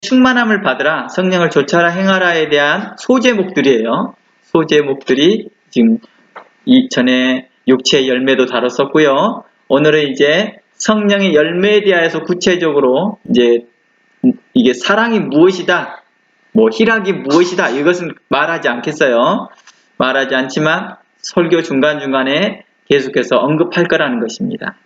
충만함을 받으라, 성령을 좇아라 행하라에 대한 소제목들이에요. 소제목들이 지금 전에 육체의 열매도 다뤘었고요. 오늘은 이제 성령의 열매에 대해서 구체적으로 이제 이게 사랑이 무엇이다, 뭐 희락이 무엇이다, 이것은 말하지 않겠어요. 말하지 않지만 설교 중간중간에 계속해서 언급할 거라는 것입니다.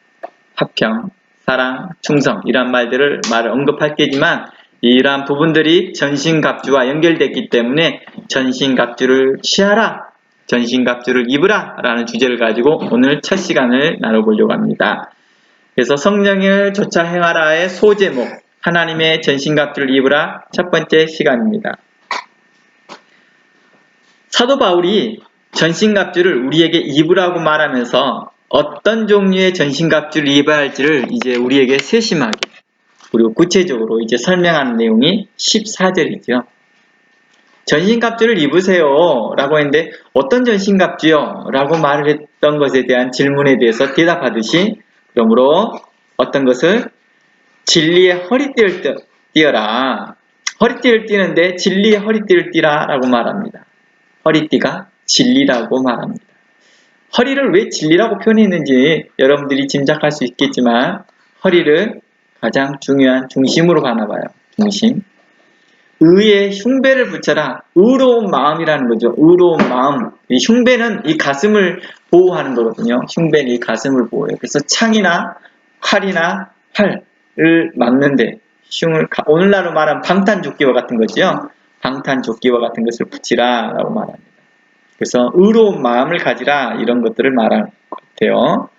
화평, 사랑, 충성 이란 말을 언급할 게지만 이러한 부분들이 전신갑주와 연결됐기 때문에 전신갑주를 취하라, 전신갑주를 입으라 라는 주제를 가지고 오늘 첫 시간을 나눠보려고 합니다. 그래서 성령을 좇아 행하라의 소제목, 하나님의 전신갑주를 입으라, 첫 번째 시간입니다. 사도 바울이 전신갑주를 우리에게 입으라고 말하면서 어떤 종류의 전신갑주를 입어야 할지를 이제 우리에게 세심하게 그리고 구체적으로 이제 설명하는 내용이 14절이죠. 전신갑주를 입으세요 라고 했는데 어떤 전신갑주요? 라고 말을 했던 것에 대한 질문에 대해서 대답하듯이, 그러므로 어떤 것을 진리의 허리띠를 띠어라. 허리띠를 띠는데 진리의 허리띠를 띠라 라고 말합니다. 허리띠가 진리라고 말합니다. 허리를 왜 진리라고 표현했는지 여러분들이 짐작할 수 있겠지만 허리를 가장 중요한 중심으로 가나봐요. 중심. 의에 흉배를 붙여라. 의로운 마음이라는 거죠. 의로운 마음. 이 흉배는 이 가슴을 보호하는 거거든요. 흉배는 이 가슴을 보호해요. 그래서 창이나 칼이나 활을 막는데 오늘날로 말하면 방탄조끼와 같은 거죠. 방탄조끼와 같은 것을 붙이라 라고 말합니다. 그래서 의로운 마음을 가지라, 이런 것들을 말할 것 같아요.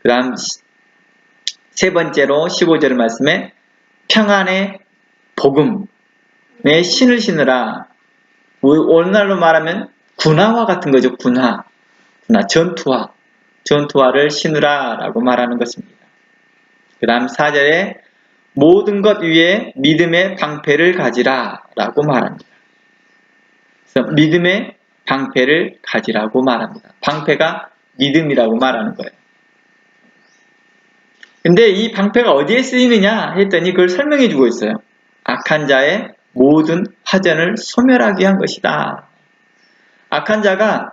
그 다음 세 번째로 15절 말씀에 평안의 복음의 신을 신으라. 오늘날로 말하면 군화와 같은 거죠. 군화, 전투화를 신으라 라고 말하는 것입니다. 그 다음 4절에 모든 것 위에 믿음의 방패를 가지라 라고 말합니다. 그래서 믿음의 방패를 가지라고 말합니다. 방패가 믿음이라고 말하는 거예요. 근데 이 방패가 어디에 쓰이느냐 했더니 그걸 설명해 주고 있어요. 악한 자의 모든 화전을 소멸하기 위한 것이다. 악한 자가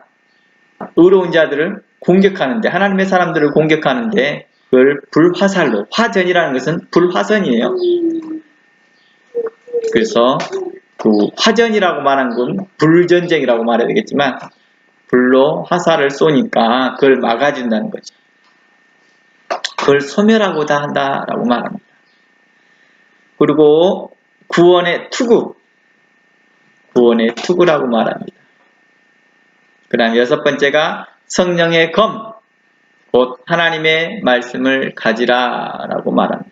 의로운 자들을 공격하는데, 하나님의 사람들을 공격하는데 그걸 불화살로, 화전이라는 것은 불화선이에요. 그래서 그 화전이라고 말한 건 불전쟁이라고 말해야 되겠지만 불로 화살을 쏘니까 그걸 막아준다는 거죠. 그걸 소멸하고자 한다라고 말합니다. 그리고 구원의 투구라고 말합니다. 그 다음 여섯 번째가 성령의 검, 곧 하나님의 말씀을 가지라 라고 말합니다.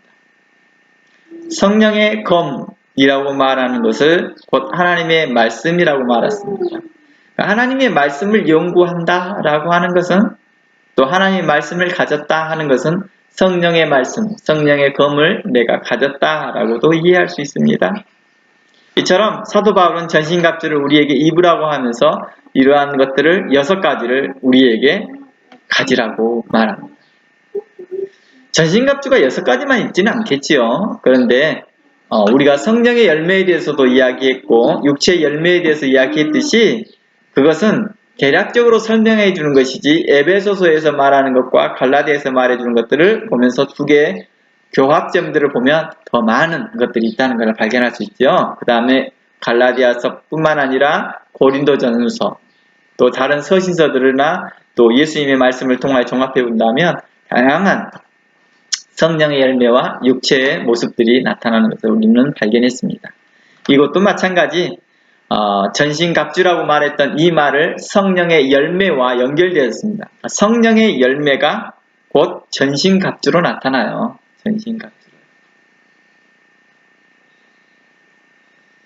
성령의 검이라고 말하는 것을 곧 하나님의 말씀이라고 말했습니다. 하나님의 말씀을 연구한다 라고 하는 것은, 또 하나님의 말씀을 가졌다 하는 것은 성령의 말씀, 성령의 검을 내가 가졌다 라고도 이해할 수 있습니다. 이처럼 사도 바울은 전신갑주를 우리에게 입으라고 하면서 이러한 것들을 6가지를 우리에게 가지라고 말합니다. 전신갑주가 6가지만 있지는 않겠지요. 그런데 우리가 성령의 열매에 대해서도 이야기했고 육체의 열매에 대해서 이야기했듯이 그것은 대략적으로 설명해 주는 것이지, 에베소서에서 말하는 것과 갈라디아에서 말해 주는 것들을 보면서 두 개의 교합점들을 보면 더 많은 것들이 있다는 것을 발견할 수 있죠. 그 다음에 갈라디아서뿐만 아니라 고린도전서, 또 다른 서신서들이나 또 예수님의 말씀을 통하여 종합해 본다면 다양한 성령의 열매와 육체의 모습들이 나타나는 것을 우리는 발견했습니다. 이것도 마찬가지 전신갑주라고 말했던 이 말을 성령의 열매와 연결되었습니다. 성령의 열매가 곧 전신갑주로 나타나요. 전신갑주.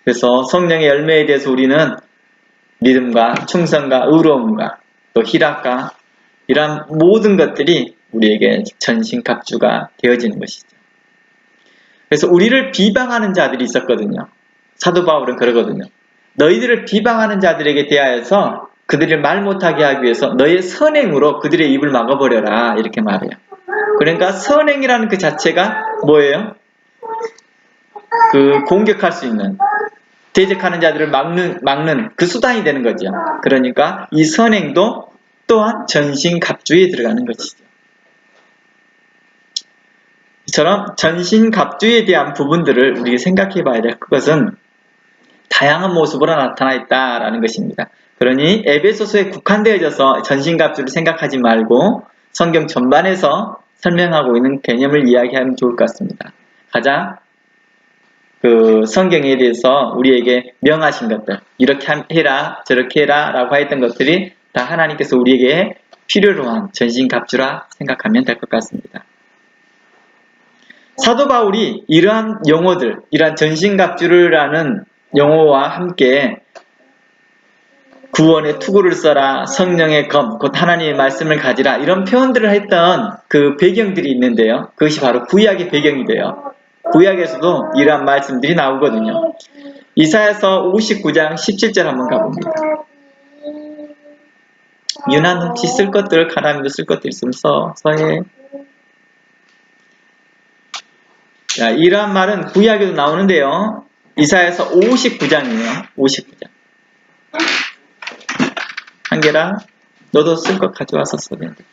그래서 성령의 열매에 대해서 우리는 믿음과 충성과 의로움과 또 희락과 이러한 모든 것들이 우리에게 전신갑주가 되어지는 것이죠. 그래서 우리를 비방하는 자들이 있었거든요. 사도 바울은 그러거든요. 너희들을 비방하는 자들에게 대하여서 그들을 말 못하게 하기 위해서 너의 선행으로 그들의 입을 막아버려라, 이렇게 말해요. 그러니까 선행이라는 그 자체가 뭐예요? 그 공격할 수 있는, 대적하는 자들을 막는 그 수단이 되는 거죠. 그러니까 이 선행도 또한 전신갑주에 들어가는 것이죠. 이처럼 전신갑주에 대한 부분들을 우리가 생각해 봐야 될 것은 다양한 모습으로 나타나 있다라는 것입니다. 그러니 에베소서에 국한되어져서 전신갑주를 생각하지 말고 성경 전반에서 설명하고 있는 개념을 이야기하면 좋을 것 같습니다. 가장 그 성경에 대해서 우리에게 명하신 것들, 이렇게 해라 저렇게 해라 라고 했던 것들이 다 하나님께서 우리에게 필요로 한 전신갑주라 생각하면 될 것 같습니다. 사도 바울이 이러한 용어들, 이러한 전신갑주라는 용어와 함께 구원의 투구를 써라, 성령의 검, 곧 하나님의 말씀을 가지라, 이런 표현들을 했던 그 배경들이 있는데요. 그것이 바로 구약의 배경이 돼요. 구약에서도 이러한 말씀들이 나오거든요. 이사야서 59장 17절 한번 가봅니다. 유난 혹시 쓸 것들, 가람이도 쓸 것들 있으면 서해. 자, 이러한 말은 구약에도 나오는데요. 이사야서 59장이에요. 59장. 한계라, 너도 쓸 것 가져와서 써야 겠다.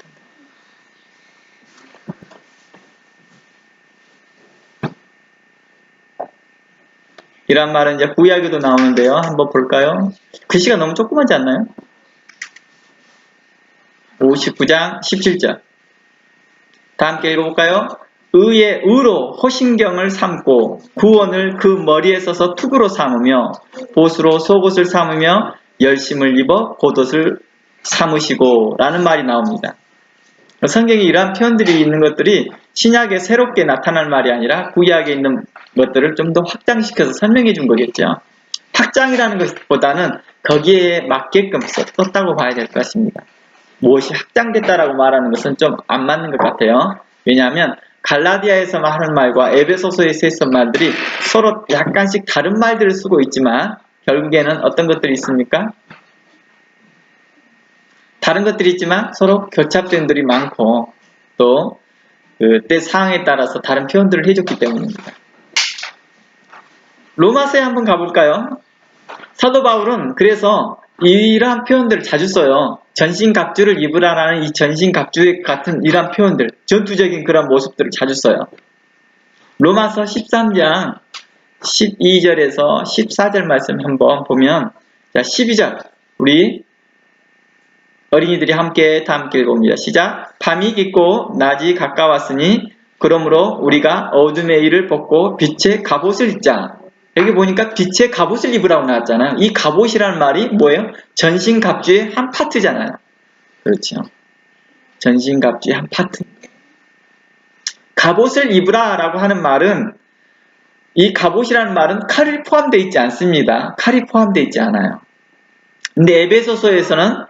이란 말은 이제 구약에도 나오는데요. 한번 볼까요? 글씨가 너무 조그맣지 않나요? 59장 17절. 다 함께 읽어볼까요? 의의 의로 호신경을 삼고 구원을 그 머리에 써서 투구로 삼으며 보수로 속옷을 삼으며 열심을 입어 겉옷을 삼으시고 라는 말이 나옵니다. 성경에 이러한 표현들이 있는 것들이 신약에 새롭게 나타날 말이 아니라 구약에 있는 것들을 좀 더 확장시켜서 설명해 준 거겠죠. 확장이라는 것보다는 거기에 맞게끔 썼다고 봐야 될 것 같습니다. 무엇이 확장됐다라고 말하는 것은 좀 안 맞는 것 같아요. 왜냐하면 갈라디아에서만 하는 말과 에베소서에서 했던 말들이 서로 약간씩 다른 말들을 쓰고 있지만 결국에는 어떤 것들이 있습니까? 다른 것들이 있지만 서로 교차된 들이 많고 또 그때 상황에 따라서 다른 표현들을 해줬기 때문입니다. 로마서에 한번 가볼까요? 사도 바울은 그래서 이러한 표현들을 자주 써요. 전신갑주를 입으라라는 이 전신갑주 같은 이러한 표현들, 전투적인 그런 모습들을 자주 써요. 로마서 13장 12절에서 14절 말씀 한번 보면, 자, 12절 우리 어린이들이 함께 읽어봅니다. 시작. 밤이 깊고 낮이 가까웠으니 그러므로 우리가 어둠의 일을 벗고 빛의 갑옷을 입자. 여기 보니까 빛의 갑옷을 입으라고 나왔잖아요. 이 갑옷이라는 말이 뭐예요? 전신갑주의 한 파트잖아요. 그렇죠. 전신갑주의 한 파트. 갑옷을 입으라 라고 하는 말은, 이 갑옷이라는 말은 칼이 포함되어 있지 않습니다. 칼이 포함되어 있지 않아요. 근데 에베소서에서는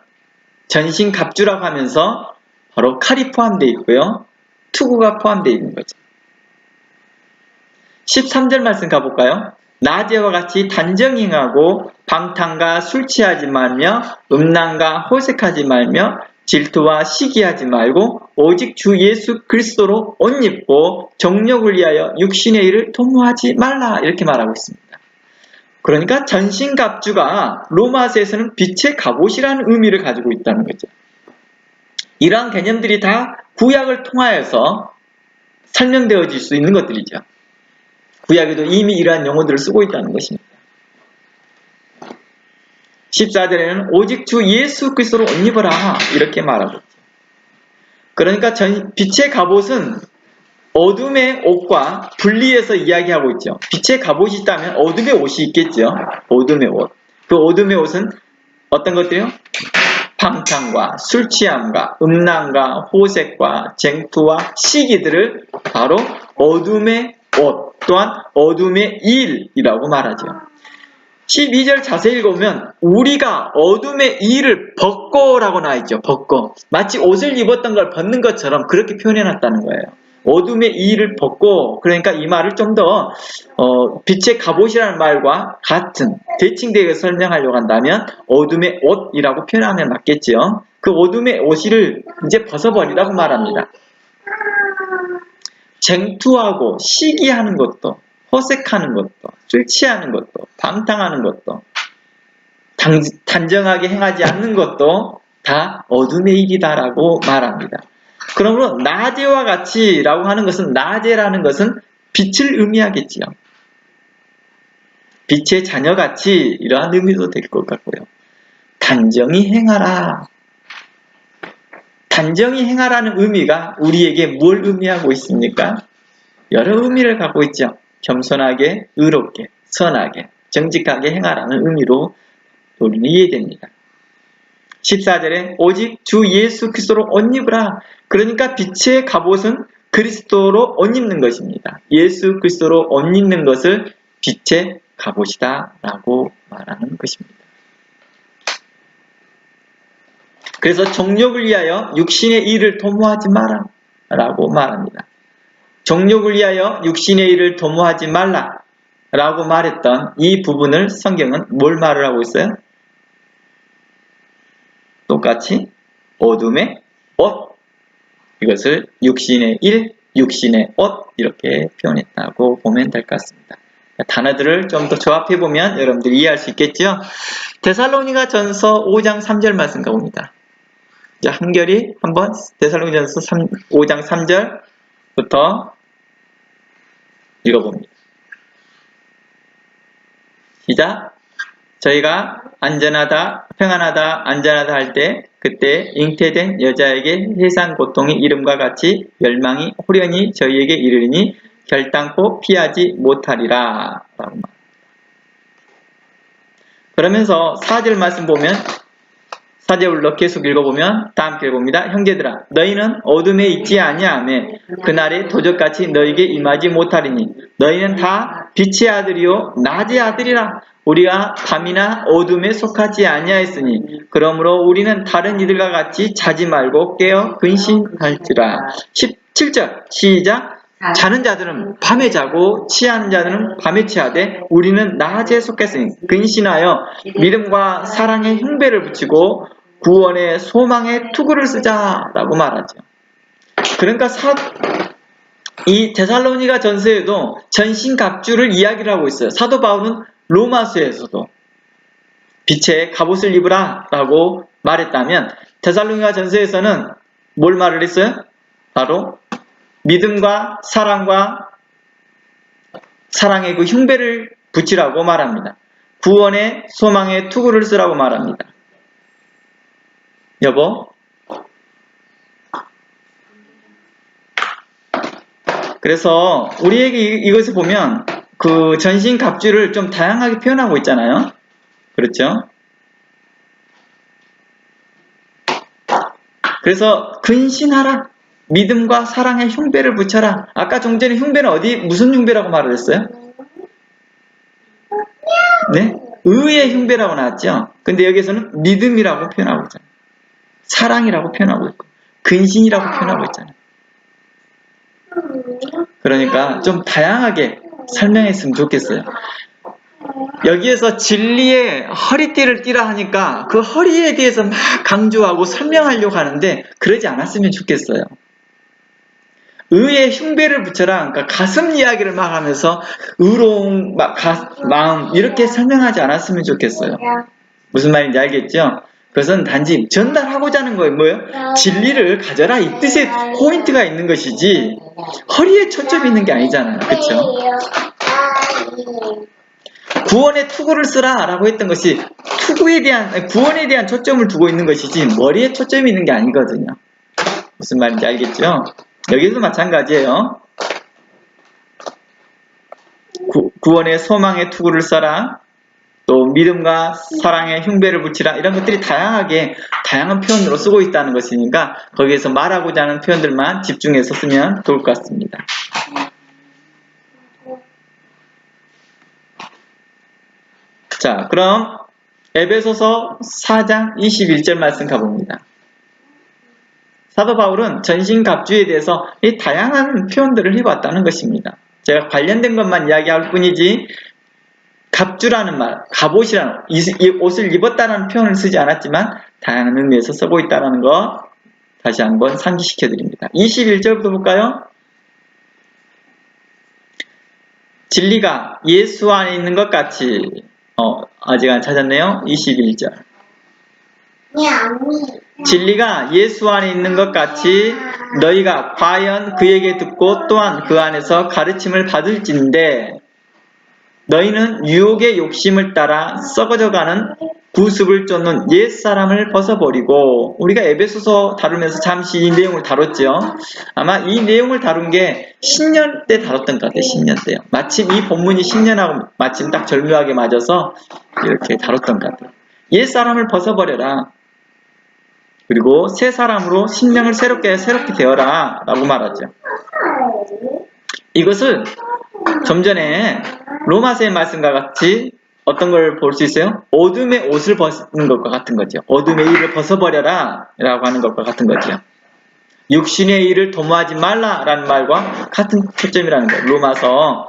전신갑주라고 하면서 바로 칼이 포함되어 있고요. 투구가 포함되어 있는 거죠. 13절 말씀 가볼까요? 낮에와 같이 단정행하고 방탕과 술 취하지 말며 음란과 호색하지 말며 질투와 시기하지 말고 오직 주 예수 그리스도로 옷 입고 정욕을 위하여 육신의 일을 도모하지 말라, 이렇게 말하고 있습니다. 그러니까 전신갑주가 로마서에서는 빛의 갑옷이라는 의미를 가지고 있다는 거죠. 이러한 개념들이 다 구약을 통하여서 설명되어질 수 있는 것들이죠. 구약에도 이미 이러한 용어들을 쓰고 있다는 것입니다. 14절에는 오직 주 예수 그리스도로 옷 입어라, 이렇게 말하고 있죠. 그러니까 빛의 갑옷은 어둠의 옷과 분리해서 이야기하고 있죠. 빛의 갑옷이 있다면 어둠의 옷이 있겠죠. 어둠의 옷. 그 어둠의 옷은 어떤 것들이요? 방탕과 술 취함과 음란과 호색과 쟁투와 시기들을 바로 어둠의 옷, 또한 어둠의 일이라고 말하죠. 12절 자세히 읽으면 우리가 어둠의 일을 벗고 라고 나와있죠. 벗고. 마치 옷을 입었던 걸 벗는 것처럼 그렇게 표현해놨다는 거예요. 어둠의 일을 벗고, 그러니까 이 말을 좀 더 빛의 갑옷이라는 말과 같은 대칭되게 설명하려고 한다면 어둠의 옷이라고 표현하면 맞겠죠. 그 어둠의 옷을 이제 벗어버리라고 말합니다. 쟁투하고 시기하는 것도, 호색하는 것도, 술 취하는 것도, 방탕하는 것도, 단정하게 행하지 않는 것도 다 어둠의 일이다라고 말합니다. 그러므로 낮에와 같이라고 하는 것은, 낮에라는 것은 빛을 의미하겠지요. 빛의 자녀같이 이러한 의미도 될 것 같고요. 단정히 행하라. 단정히 행하라는 의미가 우리에게 뭘 의미하고 있습니까? 여러 의미를 갖고 있죠. 겸손하게, 의롭게, 선하게, 정직하게 행하라는 의미로 우리는 이해됩니다. 14절에 오직 주 예수 그리스도로 옷 입으라. 그러니까 빛의 갑옷은 그리스도로 옷 입는 것입니다. 예수 그리스도로 옷 입는 것을 빛의 갑옷이다 라고 말하는 것입니다. 그래서 정욕을 위하여 육신의 일을 도모하지 마라 라고 말합니다. 정욕을 위하여 육신의 일을 도모하지 말라 라고 말했던 이 부분을 성경은 뭘 말을 하고 있어요? 똑같이 어둠의 옷, 이것을 육신의 일, 육신의 옷 이렇게 표현했다고 보면 될 것 같습니다. 단어들을 좀 더 조합해보면 여러분들이 이해할 수 있겠죠? 데살로니가 전서 5장 3절 말씀 가봅니다. 자, 한결이 한번 데살로니가 전서 5장 3절부터 읽어봅니다. 시작! 저희가 안전하다, 평안하다, 안전하다 할 때 그때 잉태된 여자에게 해산 고통이 이름과 같이 멸망이 호련히 저희에게 이르리니 결단코 피하지 못하리라 라고 말합니다. 그러면서 4절 말씀 보면 4절로 계속 읽어보면 다 함께 읽어봅니다. 형제들아 너희는 어둠에 있지 아니하며 그날에 도적같이 너희에게 임하지 못하리니 너희는 다 빛의 아들이요 낮의 아들이라. 우리가 밤이나 어둠에 속하지 아니하였으니 그러므로 우리는 다른 이들과 같이 자지 말고 깨어 근신할지라. 17절 시작. 자는 자들은 밤에 자고 취하는 자들은 밤에 취하되 우리는 낮에 속했으니 근신하여 믿음과 사랑의 흉배를 붙이고 구원의 소망의 투구를 쓰자라고 말하죠. 그러니까 이 데살로니가 전서에도 전신갑주를 이야기를 하고 있어요. 사도 바울은 로마서에서도 빛의 갑옷을 입으라 라고 말했다면 데살로니가 전서에서는 뭘 말을 했어요? 바로 믿음과 사랑의 그 흉배를 붙이라고 말합니다. 구원의 소망의 투구를 쓰라고 말합니다. 여보? 그래서 우리에게 이것을 보면 그 전신 갑주를 좀 다양하게 표현하고 있잖아요. 그렇죠? 그래서 근신하라. 믿음과 사랑의 흉배를 붙여라. 아까 좀 전에 흉배는 무슨 흉배라고 말을 했어요? 네? 의의 흉배라고 나왔죠? 근데 여기서는 믿음이라고 표현하고 있잖아요. 사랑이라고 표현하고 있고, 근신이라고 표현하고 있잖아요. 그러니까 좀 다양하게 설명했으면 좋겠어요. 여기에서 진리의 허리띠를 띠라 하니까 그 허리에 대해서 막 강조하고 설명하려고 하는데 그러지 않았으면 좋겠어요. 의의 흉배를 붙여라. 그러니까 가슴 이야기를 막 하면서 의로운 마음 이렇게 설명하지 않았으면 좋겠어요. 무슨 말인지 알겠죠? 그것은 단지 전달하고자 하는 거예요. 뭐예요? 진리를 가져라 이 뜻의 포인트가 있는 것이지 허리에 초점이 있는 게 아니잖아요. 그렇죠? 구원의 투구를 쓰라 라고 했던 것이 구원에 대한 초점을 두고 있는 것이지 머리에 초점이 있는 게 아니거든요. 무슨 말인지 알겠죠? 여기도 마찬가지예요. 구원의 소망의 투구를 써라. 또 믿음과 사랑의 흉배를 붙이라. 이런 것들이 다양한 표현으로 쓰고 있다는 것이니까 거기에서 말하고자 하는 표현들만 집중해서 쓰면 좋을 것 같습니다. 자, 그럼 에베소서 4장 21절 말씀 가봅니다. 사도 바울은 전신갑주에 대해서 이 다양한 표현들을 해봤다는 것입니다. 제가 관련된 것만 이야기할 뿐이지 갑주라는 말, 갑옷이라는 이 옷을 입었다는 표현을 쓰지 않았지만 다양한 의미에서 쓰고 있다는 거 다시 한번 상기시켜 드립니다. 21절부터 볼까요? 진리가 예수 안에 있는 것 같이 아직 안 찾았네요. 21절. 진리가 예수 안에 있는 것 같이 너희가 과연 그에게 듣고 또한 그 안에서 가르침을 받을진대 너희는 유혹의 욕심을 따라 썩어져가는 구습을 쫓는 옛사람을 벗어버리고 우리가 에베소서 다루면서 잠시 이 내용을 다뤘죠. 아마 이 내용을 다룬 게 신년 때 다뤘던 것 같아요. 신년 때요. 마침 이 본문이 신년하고 마침 딱 절묘하게 맞아서 이렇게 다뤘던 것 같아요. 옛사람을 벗어버려라. 그리고 새 사람으로 심령을 새롭게 되어라 라고 말하죠. 이것을 좀 전에 로마서의 말씀과 같이 어떤 걸 볼 수 있어요? 어둠의 옷을 벗는 것과 같은 거죠. 어둠의 일을 벗어버려라 라고 하는 것과 같은 거죠. 육신의 일을 도모하지 말라라는 말과 같은 초점이라는 거예요. 로마서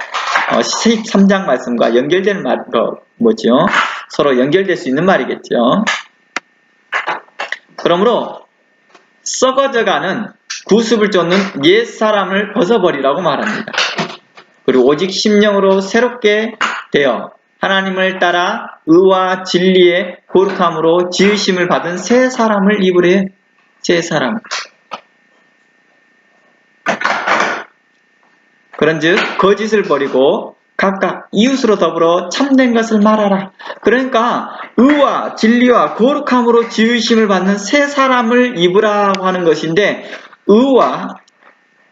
13장 말씀과 연결되는 뭐죠? 서로 연결될 수 있는 말이겠죠. 그러므로 썩어져가는 구습을 쫓는 옛 사람을 벗어버리라고 말합니다. 그리고 오직 심령으로 새롭게 되어 하나님을 따라 의와 진리의 거룩함으로 지으심을 받은 새 사람을 입으래. 새 사람. 그런즉 거짓을 버리고 각각 이웃으로 더불어 참된 것을 말하라. 그러니까 의와 진리와 거룩함으로 지으심을 받는 새 사람을 입으라고 하는 것인데 의와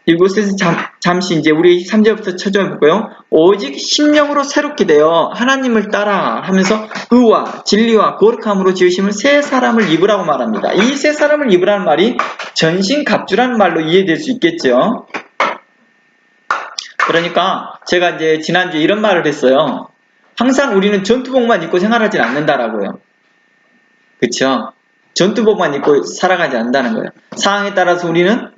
이곳에서 잠시 이제 우리 3절부터 쳐줘볼까요? 오직 심령으로 새롭게 되어 하나님을 따라 하면서 의와 진리와 거룩함으로 지으심을 새 사람을 입으라고 말합니다. 이 새 사람을 입으라는 말이 전신갑주라는 말로 이해될 수 있겠죠. 그러니까 제가 이제 지난주에 이런 말을 했어요. 항상 우리는 전투복만 입고 생활하지 않는다라고요. 그쵸? 전투복만 입고 살아가지 않는다는 거예요. 상황에 따라서 우리는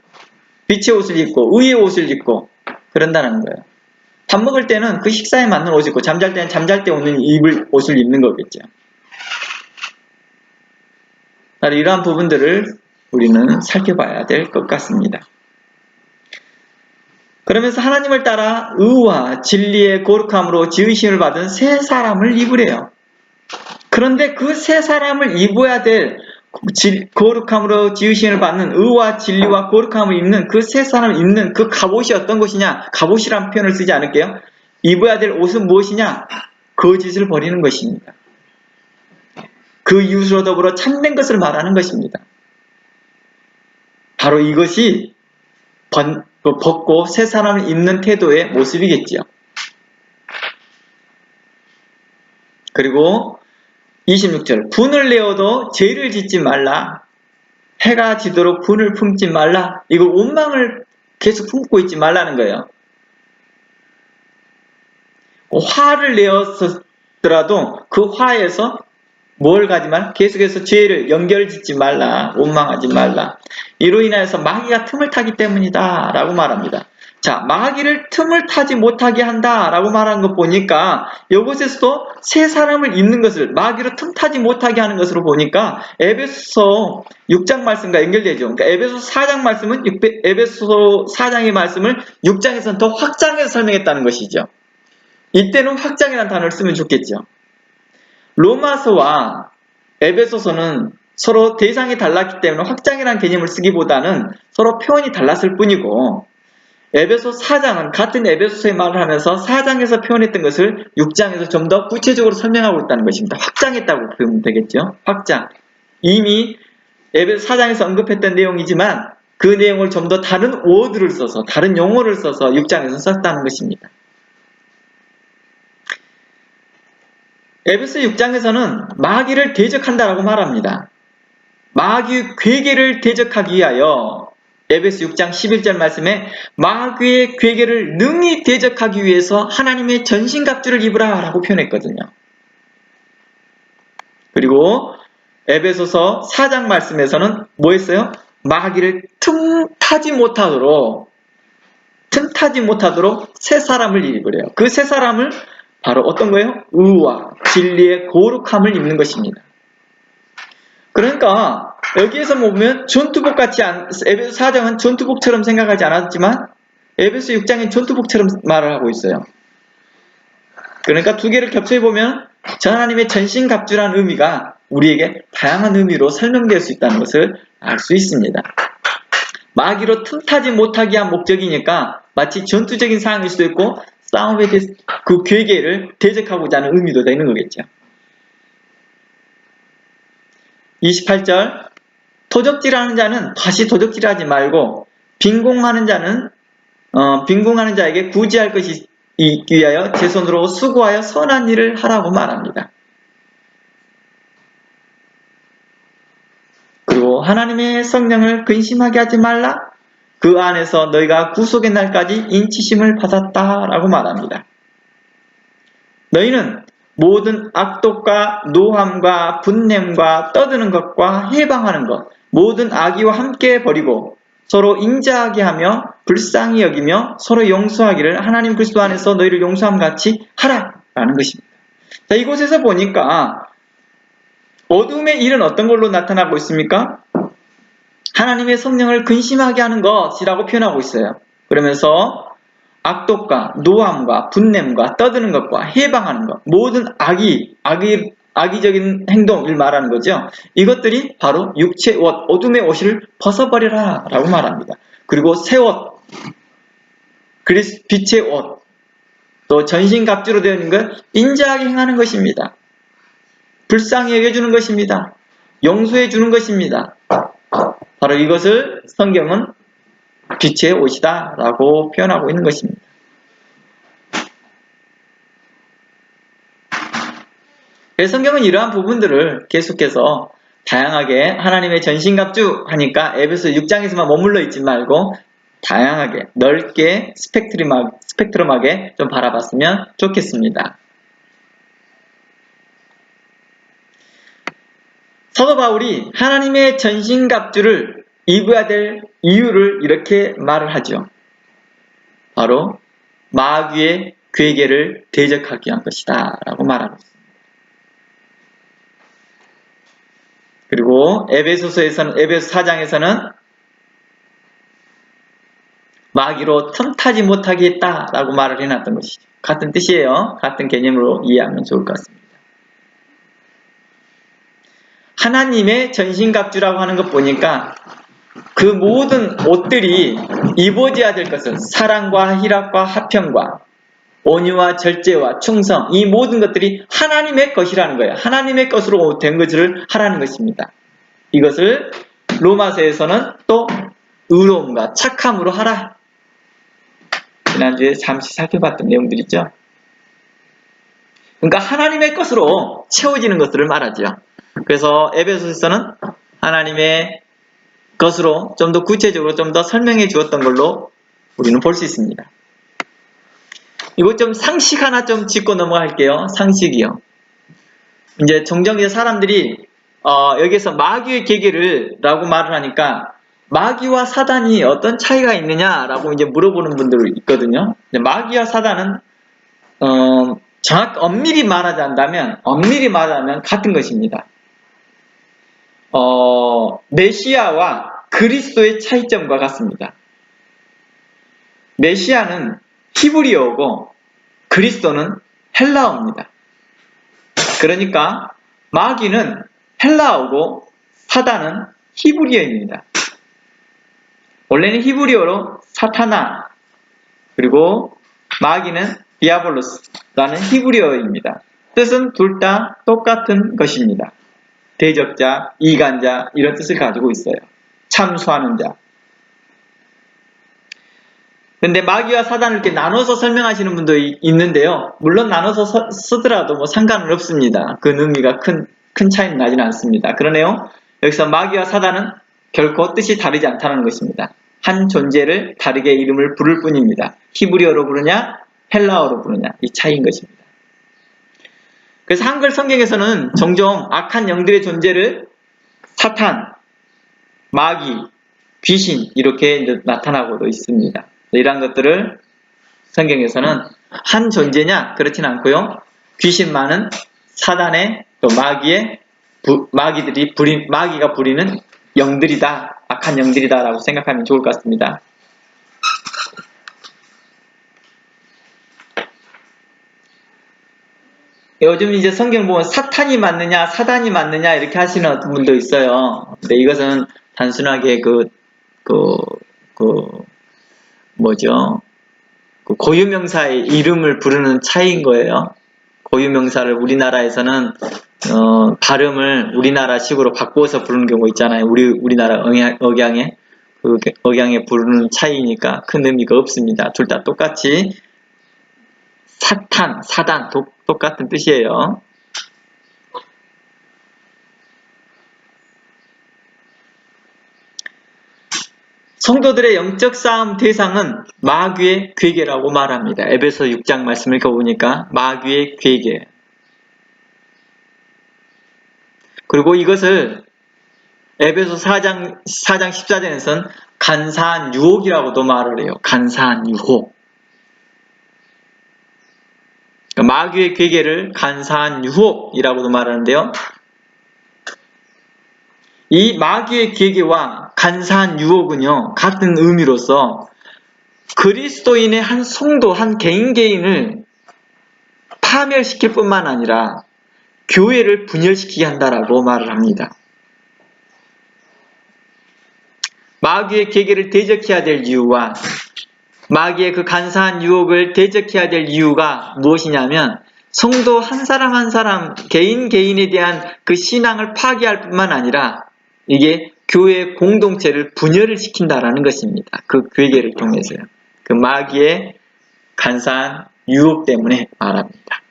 빛의 옷을 입고 의의 옷을 입고 그런다는 거예요. 밥 먹을 때는 그 식사에 맞는 옷을 입고 잠잘 때는 잠잘 때 입을 옷을 입는 거겠죠. 바로 이러한 부분들을 우리는 살펴봐야 될 것 같습니다. 그러면서 하나님을 따라 의와 진리의 거룩함으로 지으심을 받은 새 사람을 입으래요. 그런데 그 새 사람을 입어야 될 거룩함으로 지으심을 받는 의와 진리와 거룩함을 입는 그 새 사람을 입는 그 갑옷이 어떤 것이냐? 갑옷이란 표현을 쓰지 않을게요. 입어야 될 옷은 무엇이냐? 거짓을 버리는 것입니다. 그 이웃으로 더불어 참된 것을 말하는 것입니다. 바로 이것이 벗고 새 사람을 입는 태도의 모습이겠지요. 그리고 26절 분을 내어도 죄를 짓지 말라. 해가 지도록 분을 품지 말라. 이거 원망을 계속 품고 있지 말라는 거예요. 화를 내었더라도 그 화에서 뭘 가지만 계속해서 죄를 연결짓지 말라. 원망하지 말라. 이로 인해서 마귀가 틈을 타기 때문이다 라고 말합니다. 자, 마귀를 틈을 타지 못하게 한다 라고 말하는 것 보니까 이곳에서도 새 사람을 입는 것을 마귀로 틈 타지 못하게 하는 것으로 보니까 에베소서 6장 말씀과 연결되죠. 그러니까 에베소 4장 말씀은 에베소 4장의 말씀을 6장에서는 더 확장해서 설명했다는 것이죠. 이때는 확장이라는 단어를 쓰면 좋겠죠. 로마서와 에베소서는 서로 대상이 달랐기 때문에 확장이라는 개념을 쓰기보다는 서로 표현이 달랐을 뿐이고 에베소 4장은 같은 에베소서의 말을 하면서 4장에서 표현했던 것을 6장에서 좀 더 구체적으로 설명하고 있다는 것입니다. 확장했다고 보면 되겠죠. 확장. 이미 에베소 4장에서 언급했던 내용이지만 그 내용을 좀 더 다른 워드를 써서 다른 용어를 써서 6장에서 썼다는 것입니다. 에베소 6장에서는 마귀를 대적한다라고 말합니다. 마귀의 괴계를 대적하기 위하여 에베소 6장 11절 말씀에 마귀의 괴계를 능히 대적하기 위해서 하나님의 전신갑주를 입으라 라고 표현했거든요. 그리고 에베소서 4장 말씀에서는 뭐 했어요? 마귀를 틈타지 못하도록 새 사람을 입으래요. 그 새 사람을 바로 어떤 거예요? 의와 진리의 거룩함을 입는 것입니다. 그러니까 여기에서 보면 전투복 같이 에베소 4장은 전투복처럼 생각하지 않았지만 에베소 6장은 전투복처럼 말을 하고 있어요. 그러니까 두 개를 겹쳐 보면 하나님의 전신갑주라는 의미가 우리에게 다양한 의미로 설명될 수 있다는 것을 알 수 있습니다. 마귀로 틈타지 못하게 한 목적이니까 마치 전투적인 상황일 수도 있고 싸움에 대해서 그 괴계를 대적하고자 하는 의미도 되는 거겠죠. 28절 도적질하는 자는 다시 도적질하지 말고 빈공하는 자에게 구제할 것이 있기 위하여 제 손으로 수고하여 선한 일을 하라고 말합니다. 그리고 하나님의 성령을 근심하게 하지 말라. 그 안에서 너희가 구속의 날까지 인치심을 받았다라고 말합니다. 너희는 모든 악독과 노함과 분냄과 떠드는 것과 해방하는 것, 모든 악의와 함께 버리고 서로 인자하게 하며 불쌍히 여기며 서로 용서하기를 하나님 그리스도 안에서 너희를 용서함 같이 하라라는 것입니다. 자, 이곳에서 보니까 어둠의 일은 어떤 걸로 나타나고 있습니까? 하나님의 성령을 근심하게 하는 것이라고 표현하고 있어요. 그러면서 악독과 노함과 분냄과 떠드는 것과 해방하는 것, 모든 악의적인 행동을 말하는 거죠. 이것들이 바로 육체의 옷, 어둠의 옷을 벗어버리라 라고 말합니다. 그리고 새 옷, 빛의 옷, 또 전신갑주로 되어 있는 것, 인자하게 행하는 것입니다. 불쌍히 여겨주는 것입니다. 용서해 주는 것입니다. 바로 이것을 성경은 빛의 옷이다 라고 표현하고 있는 것입니다. 그래서 성경은 이러한 부분들을 계속해서 다양하게 하나님의 전신갑주 하니까 에베소 6장에서만 머물러 있지 말고 다양하게 넓게 스펙트럼하게 좀 바라봤으면 좋겠습니다. 사도 바울이 하나님의 전신갑주를 입어야 될 이유를 이렇게 말을 하죠. 바로 마귀의 괴계를 대적하기 위한 것이다 라고 말하고 있습니다. 그리고 에베소 4장에서는 마귀로 틈타지 못하게 했다라고 말을 해놨던 것이죠. 같은 뜻이에요. 같은 개념으로 이해하면 좋을 것 같습니다. 하나님의 전신갑주라고 하는 것 보니까 그 모든 옷들이 입어져야 될 것은 사랑과 희락과 화평과 온유와 절제와 충성, 이 모든 것들이 하나님의 것이라는 거예요. 하나님의 것으로 된 것을 하라는 것입니다. 이것을 로마서에서는 또 의로움과 착함으로 하라. 지난주에 잠시 살펴봤던 내용들이죠. 그러니까 하나님의 것으로 채워지는 것들을 말하죠. 그래서 에베소서에서는 하나님의 것으로 좀 더 구체적으로 좀 더 설명해 주었던 걸로 우리는 볼 수 있습니다. 이거 좀 상식 하나 좀 짚고 넘어갈게요. 상식이요. 이제 종종 이제 사람들이 여기서 마귀의 계계를 라고 말을 하니까 마귀와 사단이 어떤 차이가 있느냐라고 이제 물어보는 분들이 있거든요. 마귀와 사단은 엄밀히 말하자면 같은 것입니다. 메시아와 그리스도의 차이점과 같습니다. 메시아는 히브리어고 그리스도는 헬라어입니다. 그러니까 마귀는 헬라어고 사단은 히브리어입니다. 원래는 히브리어로 사타나 그리고 마귀는 디아볼로스라는 히브리어입니다. 뜻은 둘 다 똑같은 것입니다. 대적자, 이간자 이런 뜻을 가지고 있어요. 참수하는 자. 근데 마귀와 사단을 이렇게 나눠서 설명하시는 분도 있는데요. 물론 나눠서 쓰더라도 뭐 상관은 없습니다. 그 의미가 큰 차이는 나지는 않습니다. 그러네요. 여기서 마귀와 사단은 결코 뜻이 다르지 않다는 것입니다. 한 존재를 다르게 이름을 부를 뿐입니다. 히브리어로 부르냐 헬라어로 부르냐 이 차이인 것입니다. 그래서 한글 성경에서는 종종 악한 영들의 존재를 사탄, 마귀, 귀신 이렇게 나타나고도 있습니다. 이러한 것들을 성경에서는 한 존재냐 그렇지는 않고요. 귀신만은 사단의 또 마귀가 부리는 영들이다, 악한 영들이다라고 생각하면 좋을 것 같습니다. 요즘 이제 성경 보면 사탄이 맞느냐, 사단이 맞느냐, 이렇게 하시는 분도 있어요. 근데 이것은 단순하게 그, 그, 뭐죠? 그 고유명사의 이름을 부르는 차이인 거예요. 고유명사를 우리나라에서는, 발음을 우리나라식으로 바꾸어서 부르는 경우 있잖아요. 우리나라 억양에. 그 억양에 부르는 차이니까 큰 의미가 없습니다. 둘 다 똑같이 사탄, 사단, 똑같은 뜻이에요. 성도들의 영적 싸움 대상은 마귀의 괴계라고 말합니다. 에베소 6장 말씀을 읽어보니까 마귀의 괴계. 그리고 이것을 에베소 4장 14절에서는 간사한 유혹이라고도 말을 해요. 간사한 유혹. 마귀의 괴계를 간사한 유혹이라고도 말하는데요. 이 마귀의 괴계와 간사한 유혹은요, 같은 의미로서 그리스도인의 한 성도, 한 개인을 파멸시킬 뿐만 아니라 교회를 분열시키게 한다라고 말을 합니다. 마귀의 괴계를 대적해야 될 이유와 마귀의 그 간사한 유혹을 대적해야 될 이유가 무엇이냐면 성도 한 사람 한 사람 개인에 대한 그 신앙을 파괴할 뿐만 아니라 이게 교회 공동체를 분열을 시킨다라는 것입니다. 그 괴계를 통해서요. 그 마귀의 간사한 유혹 때문에 말합니다.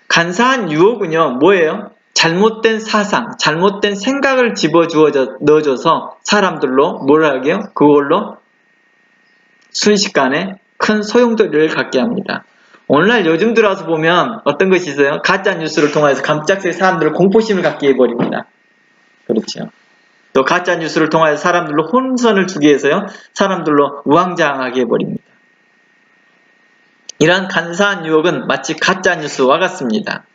간사한 유혹은요, 뭐예요? 잘못된 사상, 잘못된 생각을 넣어줘서 사람들로 뭐라 하게요? 그걸로 순식간에 큰 소용돌이를 갖게 합니다. 오늘날 요즘 들어와서 보면 어떤 것이 있어요? 가짜 뉴스를 통해서 갑작스레 사람들을 공포심을 갖게 해버립니다. 그렇죠. 또 가짜 뉴스를 통하여 사람들로 혼선을 주기 위해서요, 사람들로 우왕좌왕하게 해버립니다. 이러한 간사한 유혹은 마치 가짜 뉴스와 같습니다.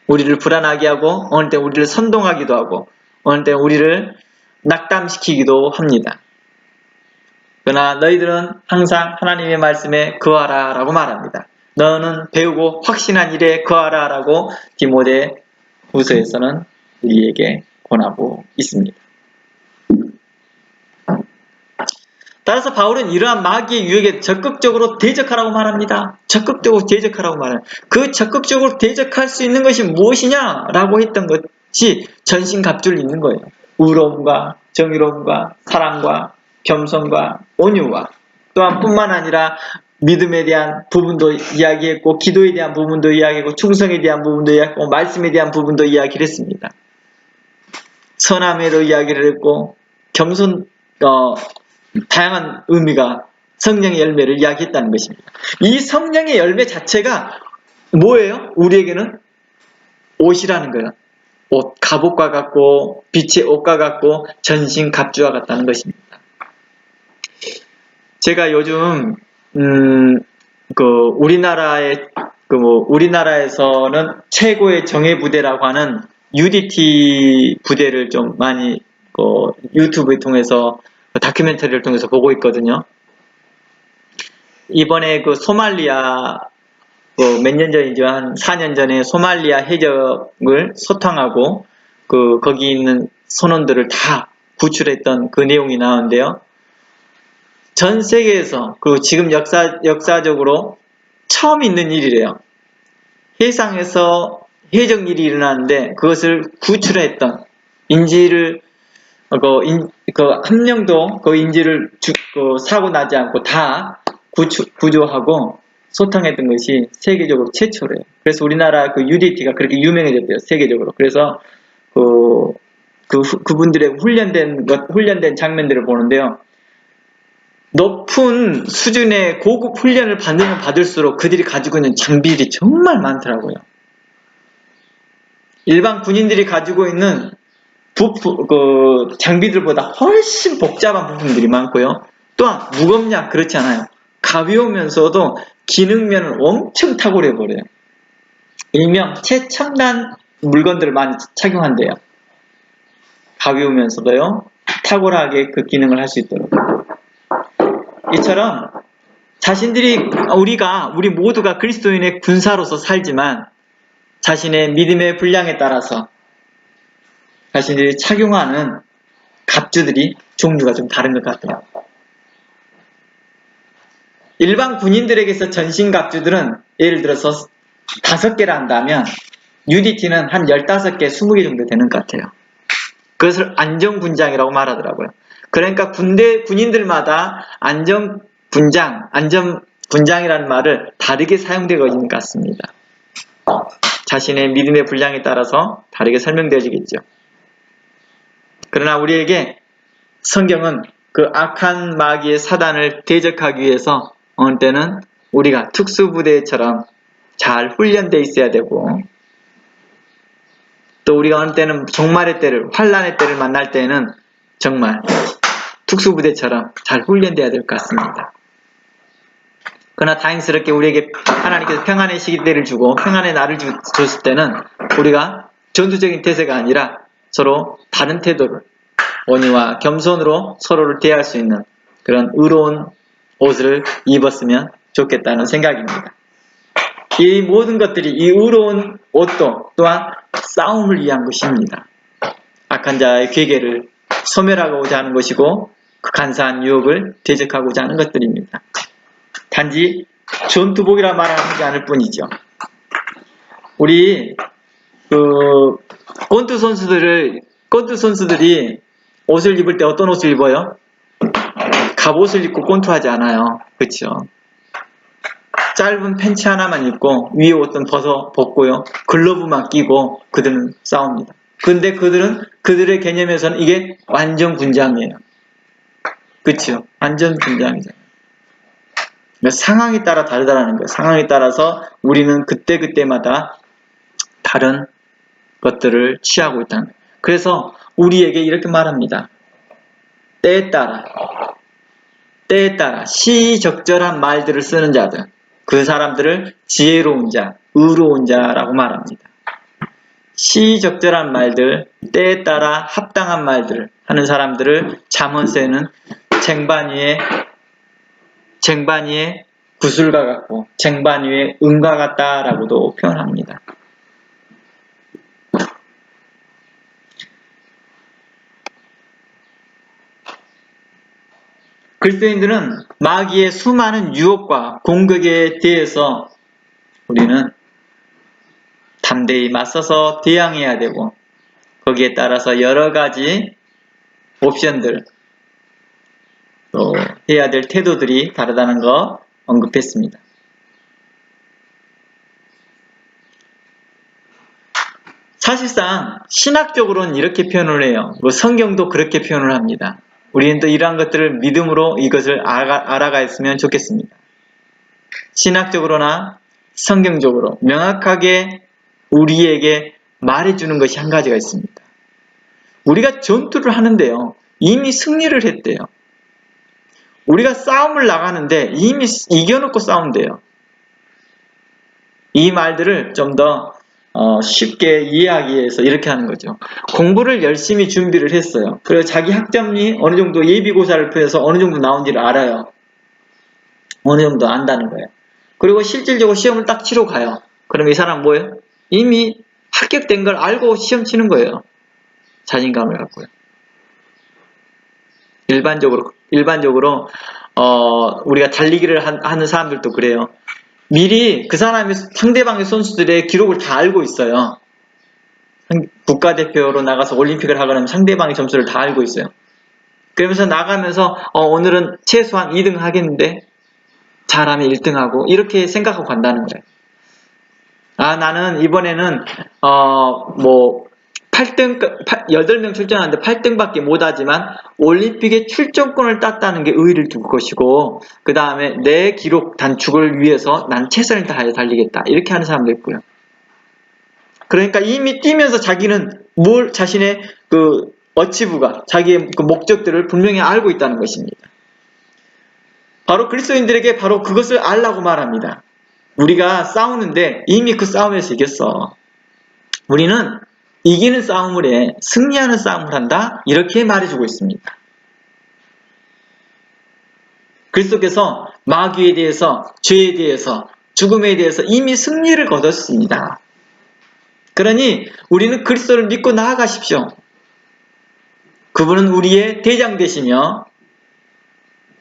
우리를 불안하게 하고 어느 때 우리를 선동하기도 하고 어느 때 우리를 낙담시키기도 합니다. 그러나 너희들은 항상 하나님의 말씀에 거하라 라고 말합니다. 너는 배우고 확신한 일에 거하라 라고 디모데후서에서는 우리에게 권하고 있습니다. 따라서 바울은 이러한 마귀의 유혹에 적극적으로 대적하라고 말합니다. 적극적으로 대적하라고 말해요. 그 적극적으로 대적할 수 있는 것이 무엇이냐라고 했던 것이 전신갑주를 입는 거예요. 의로움과 정의로움과 사랑과 겸손과 온유와 또한 뿐만 아니라 믿음에 대한 부분도 이야기했고 기도에 대한 부분도 이야기했고 충성에 대한 부분도 이야기했고 말씀에 대한 부분도 이야기를 했습니다. 선함에도 이야기를 했고 다양한 의미가 성령의 열매를 이야기했다는 것입니다. 이 성령의 열매 자체가 뭐예요? 우리에게는 옷이라는 거예요. 옷, 갑옷과 같고 빛의 옷과 같고 전신 갑주와 같다는 것입니다. 제가 요즘 우리나라에서는 최고의 정예부대라고 하는 UDT 부대를 좀 많이 유튜브를 통해서 다큐멘터리를 통해서 보고 있거든요. 이번에 소말리아 몇 년 전이죠. 한 4년 전에 소말리아 해적을 소탕하고 거기 있는 선원들을 다 구출했던 그 내용이 나오는데요. 전 세계에서 그리고 지금 역사적으로 처음 있는 일이래요. 해상에서 해적 일이 일어나는데 그것을 구출했던 인지를 한 명도 그 인지를 사고 나지 않고 다 구조하고 소탕했던 것이 세계적으로 최초래요. 그래서 우리나라 UDT가 그렇게 유명해졌대요. 세계적으로. 그래서 그분들의 훈련된 장면들을 보는데요. 높은 수준의 고급 훈련을 받으면 받을수록 그들이 가지고 있는 장비들이 정말 많더라고요. 일반 군인들이 가지고 있는 장비들보다 훨씬 복잡한 부분들이 많고요. 또한 무겁냐? 그렇지 않아요. 가벼우면서도 기능면을 엄청 탁월해 버려요. 일명 최첨단 물건들을 많이 착용한대요. 가벼우면서도요, 탁월하게 그 기능을 할 수 있도록. 이처럼 우리 모두가 그리스도인의 군사로서 살지만 자신의 믿음의 분량에 따라서 자신들이 착용하는 갑주들이 종류가 좀 다른 것 같아요. 일반 군인들에게서 전신 갑주들은 예를 들어서 5개를 한다면 UDT는 한 15개, 20개 정도 되는 것 같아요. 그것을 안전군장이라고 말하더라고요. 그러니까 군인들마다 안전군장이라는 말을 다르게 사용되고 있는 것 같습니다. 자신의 믿음의 분량에 따라서 다르게 설명되어지겠죠. 그러나 우리에게 성경은 그 악한 마귀의 사단을 대적하기 위해서 어느 때는 우리가 특수부대처럼 잘 훈련되어 있어야 되고, 또 우리가 어느 때는 종말의 때를, 환란의 때를 만날 때는 정말 특수부대처럼 잘 훈련되어야 될 것 같습니다. 그러나 다행스럽게 우리에게 하나님께서 평안의 시기때를 주고 평안의 날을 줬을 때는 우리가 전투적인 태세가 아니라 서로 다른 태도를, 온유와 겸손으로 서로를 대할 수 있는 그런 의로운 옷을 입었으면 좋겠다는 생각입니다. 이 모든 것들이, 이 의로운 옷도 또한 싸움을 위한 것입니다. 악한 자의 괴계를 소멸하고자 하는 것이고 그 간사한 유혹을 대적하고자 하는 것들입니다. 단지 전투복이라 말하지 않을 뿐이죠. 우리 권투 선수들이 옷을 입을 때 어떤 옷을 입어요? 갑옷을 입고 권투하지 않아요. 그렇죠? 짧은 팬츠 하나만 입고 위에 옷은 벗고요. 글러브만 끼고 그들은 싸웁니다. 근데 그들의 개념에서는 이게 완전 군장이에요. 그렇죠? 완전 군장이잖아요. 상황에 따라 다르다라는 거예요. 상황에 따라서 우리는 그때마다 다른 것들을 취하고 있다는 거예요. 그래서 우리에게 이렇게 말합니다. 때에 따라 시적절한 말들을 쓰는 자들, 그 사람들을 지혜로운 자, 의로운 자라고 말합니다. 시적절한 말들, 때에 따라 합당한 말들을 하는 사람들을 잠언서에는 쟁반 위에 구슬과 같고 쟁반 위에 은과 같다라고도 표현합니다. 그리스도인들은 마귀의 수많은 유혹과 공격에 대해서 우리는 담대히 맞서서 대항해야 되고, 거기에 따라서 여러 가지 옵션들, 또 해야 될 태도들이 다르다는 거 언급했습니다. 사실상 신학적으로는 이렇게 표현을 해요. 성경도 그렇게 표현을 합니다. 우리는 또 이러한 것들을 믿음으로 이것을 알아갔으면 좋겠습니다. 신학적으로나 성경적으로 명확하게 우리에게 말해주는 것이 한 가지가 있습니다. 우리가 전투를 하는데요, 이미 승리를 했대요. 우리가 싸움을 나가는데 이미 이겨놓고 싸운대요. 이 말들을 좀 더 쉽게 이해하기 위해서 이렇게 하는 거죠. 공부를 열심히 준비를 했어요. 그리고 자기 학점이 어느 정도 예비고사를 통해서 어느 정도 나온지를 알아요. 어느 정도 안다는 거예요. 그리고 실질적으로 시험을 딱 치러 가요. 그럼 이 사람 뭐예요? 이미 합격된 걸 알고 시험 치는 거예요. 자신감을 갖고요. 일반적으로 우리가 달리기를 하는 사람들도 그래요. 미리 그 사람이 상대방의 선수들의 기록을 다 알고 있어요. 국가대표로 나가서 올림픽을 하거나 상대방의 점수를 다 알고 있어요. 그러면서 나가면서 오늘은 최소한 2등 하겠는데 잘하면 1등하고 이렇게 생각하고 간다는 거예요. 나는 이번에는 8명 출전하는데 8등밖에 못하지만 올림픽에 출전권을 땄다는 게 의의를 둘 것이고, 그 다음에 내 기록 단축을 위해서 난 최선을 다해 달리겠다, 이렇게 하는 사람도 있고요. 그러니까 이미 뛰면서 자기는 자신의 어치브가, 자기의 목적들을 분명히 알고 있다는 것입니다. 바로 그리스도인들에게 바로 그것을 알라고 말합니다. 우리가 싸우는데 이미 그 싸움에서 이겼어. 우리는 이기는 싸움을 해, 승리하는 싸움을 한다, 이렇게 말해주고 있습니다. 그리스도께서 마귀에 대해서, 죄에 대해서, 죽음에 대해서 이미 승리를 거뒀습니다. 그러니 우리는 그리스도를 믿고 나아가십시오. 그분은 우리의 대장 되시며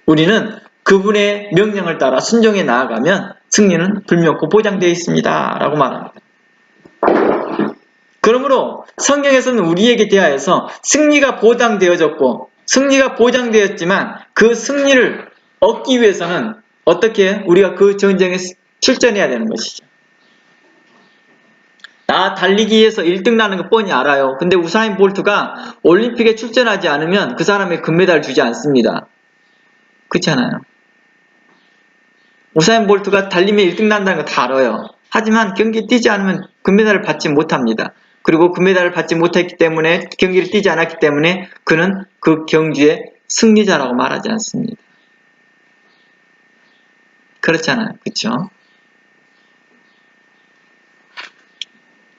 우리는 그분의 명령을 따라 순종해 나아가면 승리는 불멸코 보장되어 있습니다. 라고 말합니다. 그러므로 성경에서는 우리에게 대하여서 승리가 보장되어졌고 승리가 보장되었지만 그 승리를 얻기 위해서는 어떻게 우리가 그 전쟁에 출전해야 되는 것이죠. 나 달리기에서 1등 나는 거 뻔히 알아요. 근데 우사인 볼트가 올림픽에 출전하지 않으면 그 사람의 금메달을 주지 않습니다. 그렇잖아요. 우사인 볼트가 달리면 1등 난다는 거 다 알아요. 하지만 경기에 뛰지 않으면 금메달을 받지 못합니다. 그리고 금메달을 받지 못했기 때문에, 경기를 뛰지 않았기 때문에 그는 그 경주의 승리자라고 말하지 않습니다. 그렇잖아요. 그렇죠?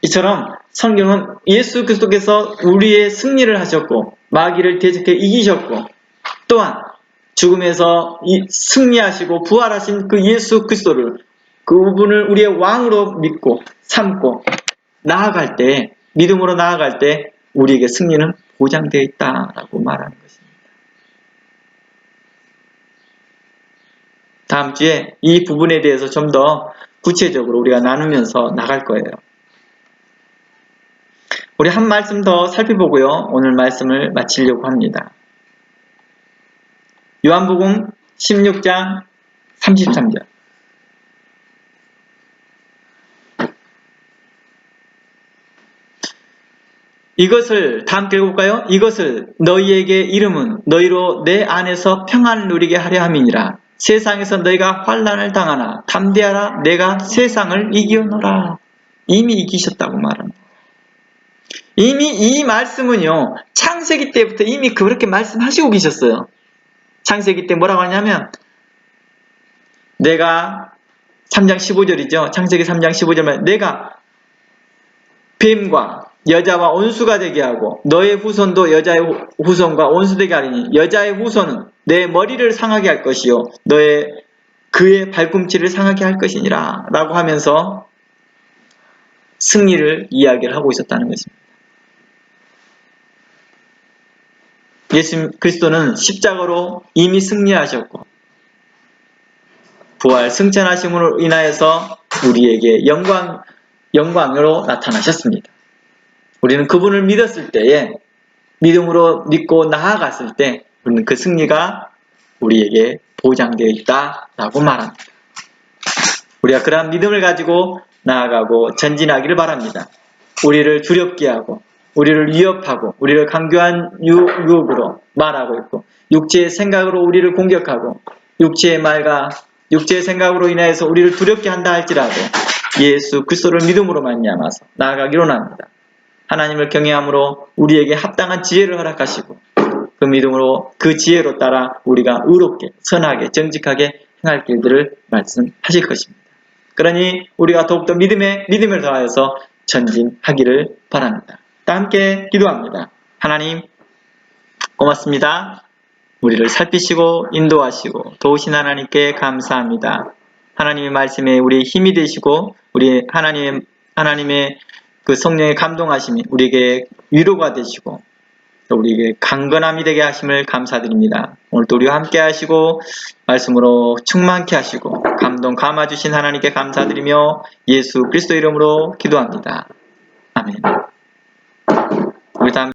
이처럼 성경은 예수 그리스도께서 우리의 승리를 하셨고 마귀를 대적해 이기셨고 또한 죽음에서 승리하시고 부활하신 그 예수 그리스도를, 그분을 우리의 왕으로 믿고 삼고 나아갈 때, 믿음으로 나아갈 때 우리에게 승리는 보장되어 있다라고 말하는 것입니다. 다음 주에 이 부분에 대해서 좀 더 구체적으로 우리가 나누면서 나갈 거예요. 우리 한 말씀 더 살펴보고요. 오늘 말씀을 마치려고 합니다. 요한복음 16장 33절. 이것을 다 함께 읽어볼까요? 이것을 너희에게 이름은 너희로 내 안에서 평안을 누리게 하려 함이니라. 세상에서 너희가 환난을 당하나 담대하라. 내가 세상을 이기었노라. 이미 이기셨다고 말합니다. 이미 이 말씀은요, 창세기 때부터 이미 그렇게 말씀하시고 계셨어요. 창세기 때 뭐라고 하냐면, 내가 3장 15절이죠. 창세기 3장 15절만 내가 뱀과 여자와 온수가 되게 하고 너의 후손도 여자의 후손과 온수되게 하리니 여자의 후손은 내 머리를 상하게 할 것이요 그의 발꿈치를 상하게 할 것이니라 라고 하면서 승리를 이야기를 하고 있었다는 것입니다. 예수 그리스도는 십자가로 이미 승리하셨고 부활 승천하심으로 인하여서 우리에게 영광으로 나타나셨습니다. 우리는 그분을 믿었을 때에, 믿음으로 믿고 나아갔을 때 우리는 그 승리가 우리에게 보장되어 있다라고 말합니다. 우리가 그러한 믿음을 가지고 나아가고 전진하기를 바랍니다. 우리를 두렵게 하고 우리를 위협하고 우리를 강교한 유혹으로 말하고 있고 육체의 생각으로 우리를 공격하고 육체의 말과 육체의 생각으로 인해서 우리를 두렵게 한다 할지라도 예수 그리스도를 믿음으로 말미암아서 나아가기로 합니다. 하나님을 경외함으로 우리에게 합당한 지혜를 허락하시고 그 믿음으로 그 지혜로 따라 우리가 의롭게 선하게 정직하게 행할 길들을 말씀하실 것입니다. 그러니 우리가 더욱더 믿음을 더하여서 전진하기를 바랍니다. 다 함께 기도합니다. 하나님 고맙습니다. 우리를 살피시고 인도하시고 도우신 하나님께 감사합니다. 하나님의 말씀에 우리의 힘이 되시고 우리 하나님의 그 성령의 감동하심이 우리에게 위로가 되시고 또 우리에게 강건함이 되게 하심을 감사드립니다. 오늘도 우리와 함께 하시고 말씀으로 충만케 하시고 감동 감아주신 하나님께 감사드리며 예수 그리스도 이름으로 기도합니다. 아멘. 우리 다음